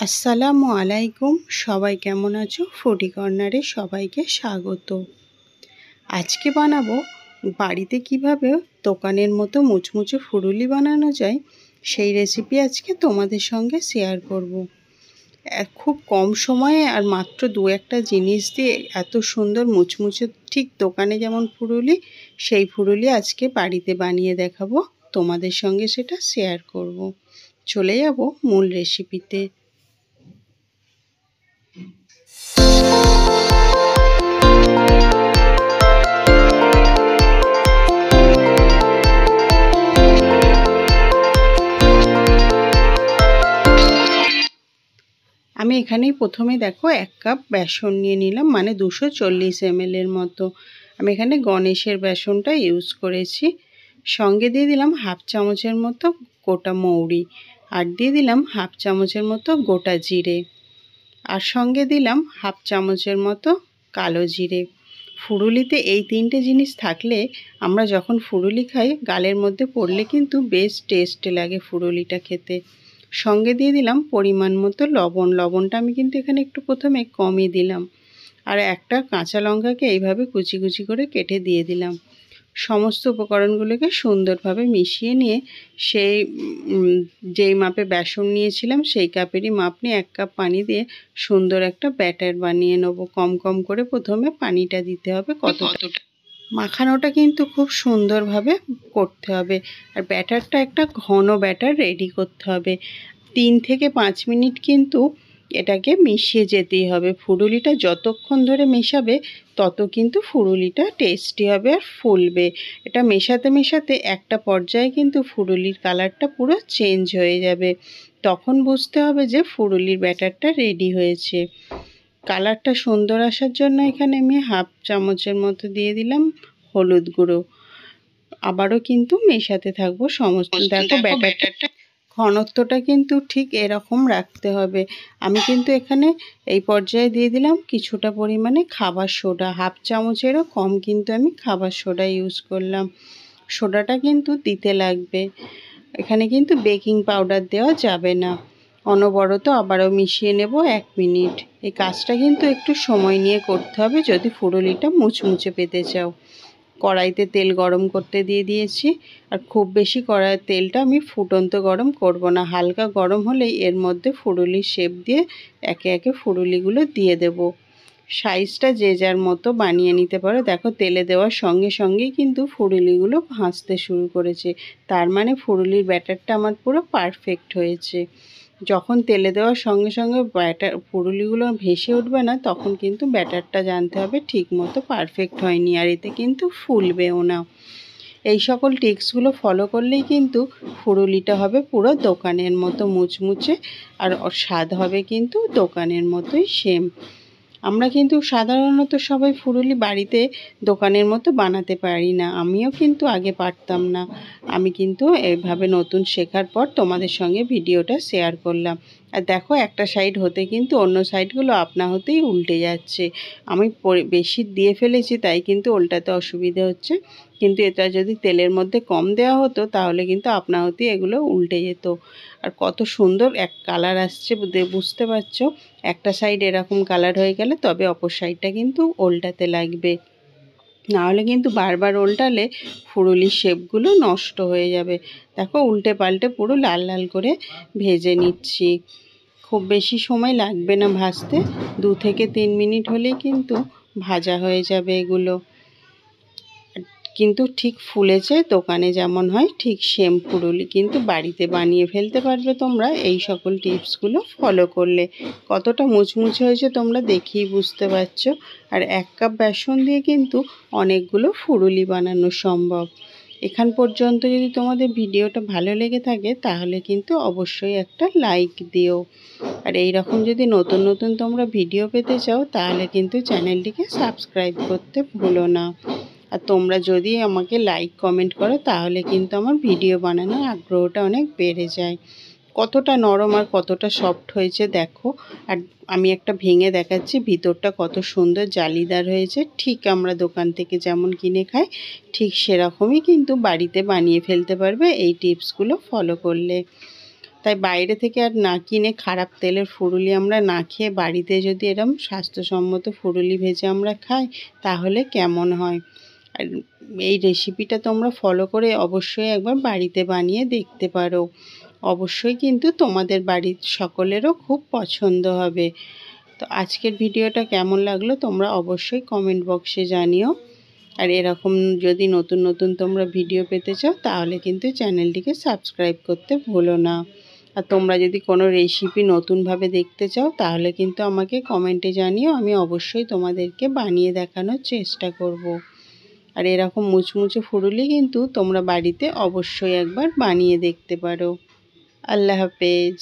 আসসালামু আলাইকুম। সবাই কেমন আছো? ফুডি কর্নারে সবাইকে স্বাগত। আজকে বানাবো বাড়িতে কিভাবে দোকানের মতো মুচমুচে ফুরুলি বানানো যায় সেই রেসিপি আজকে তোমাদের সঙ্গে শেয়ার করব। খুব কম সময়ে আর মাত্র দু একটা জিনিস দিয়ে এত সুন্দর মুচমুচে ঠিক দোকানে যেমন ফুরুলি সেই ফুরুলি আজকে বাড়িতে বানিয়ে দেখাবো, তোমাদের সঙ্গে সেটা শেয়ার করব। চলে যাব মূল রেসিপিতে। আমি এখানেই প্রথমে দেখো 1 কাপ বেসন নিয়ে নিলাম, মানে 240 ml এর মতো। আমি এখানে গণেশের বেসনটা ইউজ করেছি। সঙ্গে দিয়ে দিলাম হাফ চামচের মতো গোটা মৌরি, আর দিয়ে দিলাম হাফ চামচের মতো গোটা জিরে, আর সঙ্গে দিলাম হাফ চামচের মতো কালো জিরে। ফুরুলিতে এই 3টে জিনিস থাকলে আমরা যখন ফুরুলি খাই গালের মধ্যে পড়লে কিন্তু বেশ টেস্ট লাগে ফুরুলিটা খেতে। সঙ্গে দিয়ে দিলাম পরিমাণ মতো লবণ। লবণটা আমি কিন্তু এখানে একটু প্রথমে কমই দিলাম। আর একটা কাঁচা লঙ্কাকে এইভাবে কুচি কুচি করে কেটে দিয়ে দিলাম। সমস্ত উপকরণগুলোকে সুন্দরভাবে মিশিয়ে নিয়ে সেই যেই মাপে বেসন নিয়েছিলাম সেই কাপেরই মাপ নিয়ে 1 কাপ পানি দিয়ে সুন্দর একটা ব্যাটার বানিয়ে নেবো। কম কম করে প্রথমে পানিটা দিতে হবে কতটা। মাখানোটা কিন্তু খুব সুন্দরভাবে করতে হবে, আর ব্যাটারটা একটা ঘন ব্যাটার রেডি করতে হবে। 3 থেকে 5 মিনিট কিন্তু এটাকে মিশিয়ে যেতেই হবে। ফুরুলিটা যতক্ষণ ধরে মেশাবে তত কিন্তু ফুরুলিটা টেস্টি হবে আর ফুলবে। এটা মেশাতে মেশাতে একটা পর্যায়ে কিন্তু ফুরুলির কালারটা পুরো চেঞ্জ হয়ে যাবে। তখন বুঝতে হবে যে ফুরুলির ব্যাটারটা রেডি হয়েছে। কালারটা সুন্দর আসার জন্য এখানে আমি হাফ চামচের মতো দিয়ে দিলাম হলুদ গুঁড়ো। আবারও কিন্তু মেশাতে থাকবো সমস্ত। দেখো ব্যাটারটা ঘনত্বটা কিন্তু ঠিক এরকম রাখতে হবে। আমি কিন্তু এখানে এই পর্যায়ে দিয়ে দিলাম কিছুটা পরিমাণে খাবার সোডা, হাফ চামচেরও কম কিন্তু আমি খাবার সোডা ইউজ করলাম। সোডাটা কিন্তু দিতে লাগবে। এখানে কিন্তু বেকিং পাউডার দেওয়া যাবে না। অনবরত আবারও মিশিয়ে নেব 1 মিনিট। এই কাজটা কিন্তু একটু সময় নিয়ে করতে হবে যদি ফুরুলিটা মুচমুচে পেতে চাও। কড়াইতে তেল গরম করতে দিয়ে দিয়েছি, আর খুব বেশি তেলটা আমি ফুটন্ত গরম করব না। হালকা গরম হলেই এর মধ্যে ফুরুলির শেপ দিয়ে একে একে ফুরুলিগুলো দিয়ে দেব। সাইজটা যে যার মতো বানিয়ে নিতে পারো। দেখো তেলে দেওয়ার সঙ্গে সঙ্গেই কিন্তু ফুরুলিগুলো ভাসতে শুরু করেছে, তার মানে ফুরুলির ব্যাটারটা আমার পুরো পারফেক্ট হয়েছে। যখন তেলে দেওয়ার সঙ্গে সঙ্গে ফুরুলিগুলো ভেসে উঠবে না, তখন কিন্তু ব্যাটারটা জানতে হবে ঠিক মতো পারফেক্ট হয়নি, আর এতে কিন্তু ফুলবেও না। এই সকল টিপসগুলো ফলো করলেই কিন্তু ফুরুলিটা হবে পুরো দোকানের মতো মুচমুচে, আর স্বাদ হবে কিন্তু দোকানের মতোই সেম। আমরা কিন্তু সাধারণত সবাই ফুরুলি বাড়িতে দোকানের মতো বানাতে পারি না। আমিও কিন্তু আগে পারতাম না। আমি কিন্তু এইভাবে নতুন শেখার পর তোমাদের সঙ্গে ভিডিওটা শেয়ার করলাম। আর দেখো একটা সাইড হতে কিন্তু অন্য সাইডগুলো আপনা হতেই উল্টে যাচ্ছে। আমি বেশি দিয়ে ফেলেছি তাই কিন্তু উল্টাতে অসুবিধে হচ্ছে, কিন্তু এটা যদি তেলের মধ্যে কম দেওয়া হতো তাহলে কিন্তু আপনা হতেই এগুলো উল্টে যেত। আর কত সুন্দর এক কালার আসছে বুঝতে পারছো। একটা সাইড এরকম কালার হয়ে গেলে তবে অপর সাইডটা কিন্তু উল্টাতে লাগবে, নাহলে কিন্তু বারবার উল্টালে ফুরুলির শেপগুলো নষ্ট হয়ে যাবে। দেখো উল্টে পাল্টে পুরো লাল লাল করে ভেজে নিচ্ছি। খুব বেশি সময় লাগবে না ভাজতে, 2 থেকে 3 মিনিট হলেই কিন্তু ভাজা হয়ে যাবে এগুলো। কিন্তু ঠিক ফুলেছে দোকানে যেমন হয় ঠিক সেম ফুরুলি কিন্তু বাড়িতে বানিয়ে ফেলতে পারবে তোমরা এই সকল টিপসগুলো ফলো করলে। কতটা মুচমুচে হয়েছে তোমরা দেখেই বুঝতে পারছো। আর 1 কাপ বেসন দিয়ে কিন্তু অনেকগুলো ফুরুলি বানানো সম্ভব। এখান পর্যন্ত যদি তোমাদের ভিডিওটা ভালো লেগে থাকে তাহলে কিন্তু অবশ্যই একটা লাইক দিও। আর এই রকম যদি নতুন নতুন তোমরা ভিডিও পেতে চাও তাহলে কিন্তু চ্যানেলটিকে সাবস্ক্রাইব করতে ভুলো না। আর তোমরা যদি আমাকে লাইক কমেন্ট করো তাহলে কিন্তু আমার ভিডিও বানানোর আগ্রহটা অনেক বেড়ে যায়। কতটা নরম আর কতটা সফট হয়েছে দেখো। আর আমি একটা ভেঙে দেখাচ্ছি, ভিতরটা কত সুন্দর জালিদার হয়েছে। ঠিক আমরা দোকান থেকে যেমন কিনে খাই ঠিক সেরকমই কিন্তু বাড়িতে বানিয়ে ফেলতে পারবে এই টিপসগুলো ফলো করলে। তাই বাইরে থেকে আর না কিনে খারাপ তেলের ফুরুলি আমরা না খেয়ে বাড়িতে যদি এরম স্বাস্থ্যসম্মত ফুরুলি ভেজে আমরা খাই তাহলে কেমন হয়। আর এই রেসিপিটা তোমরা ফলো করে অবশ্যই একবার বাড়িতে বানিয়ে দেখতে পারো। অবশ্যই কিন্তু তোমাদের বাড়ির সকলেরও খুব পছন্দ হবে। তো আজকের ভিডিওটা কেমন লাগলো তোমরা অবশ্যই কমেন্ট বক্সে জানিও। আর এরকম যদি নতুন নতুন তোমরা ভিডিও পেতে চাও তাহলে কিন্তু চ্যানেলটিকে সাবস্ক্রাইব করতে ভুলো না। আর তোমরা যদি কোনো রেসিপি নতুনভাবে দেখতে চাও তাহলে কিন্তু আমাকে কমেন্টে জানিও, আমি অবশ্যই তোমাদেরকে বানিয়ে দেখানোর চেষ্টা করব। আর এরকম মুচমুচে ফুরুলি কিন্তু তোমরা বাড়িতে অবশ্যই একবার বানিয়ে দেখতে পারো। আল্লাহ হাফেজ।